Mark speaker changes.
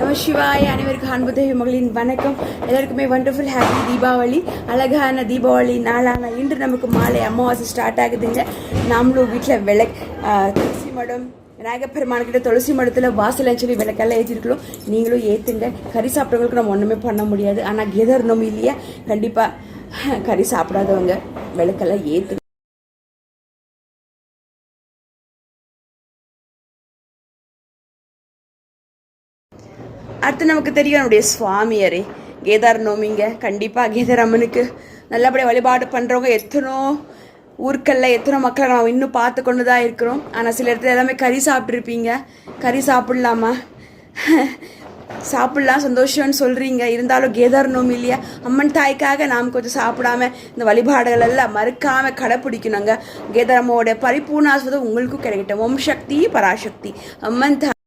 Speaker 1: நம சிவாய அனைவருக்கும் அன்பு தேவி மகளின் வணக்கம். எல்லாருக்குமே வண்டர்ஃபுல் ஹாப்பி தீபாவளி. அழகான தீபாவளி நாளான இன்று நமக்கு மாலை அமாவாசை ஸ்டார்ட் ஆகுதுங்க. நாமளும் வீட்டில் துளசி மடம் விநாயகர் பெருமான்கிட்ட துளசி மடத்தில் வாசலன்னு சொல்லி விளக்கெல்லாம் ஏற்றிருக்கிறோம். நீங்களும் ஏற்றுங்க. கறி சாப்பிட்றவங்களுக்கு நம்ம ஒன்றுமே பண்ண முடியாது. ஆனால் கெதர்னோம் இல்லையா, கண்டிப்பாக கறி சாப்பிடாதவங்க விளக்கெல்லாம் ஏற்றுங்க. அடுத்து நமக்கு தெரியும் நம்முடைய சுவாமியரே கேதார் நோமிங்க. கண்டிப்பாக கேதார் அம்மனுக்கு நல்லபடியாக வழிபாடு பண்ணுறவங்க எத்தனோ ஊர்களில் எத்தனோ மக்களை நம்ம இன்னும் பார்த்து கொண்டு தான் இருக்கிறோம். ஆனால் சில இடத்துல எல்லாமே கறி சாப்பிட்ருப்பீங்க. கறி சாப்பிட்லாமா? சாப்பிட்லாம், சந்தோஷம்னு சொல்கிறீங்க. இருந்தாலும் கேதார் நோமி இல்லையா, அம்மன் தாய்க்காக நாம் கொஞ்சம் சாப்பிடாம இந்த வழிபாடுகள் எல்லாம் மறுக்காமல் கடைப்பிடிக்கணுங்க. கேதார் அம்மாவோட பரிபூர்ண ஆசிர்வாதம் உங்களுக்கும் கிடைக்கட்டும். ஓம் சக்தி பராசக்தி அம்மன் தாய்.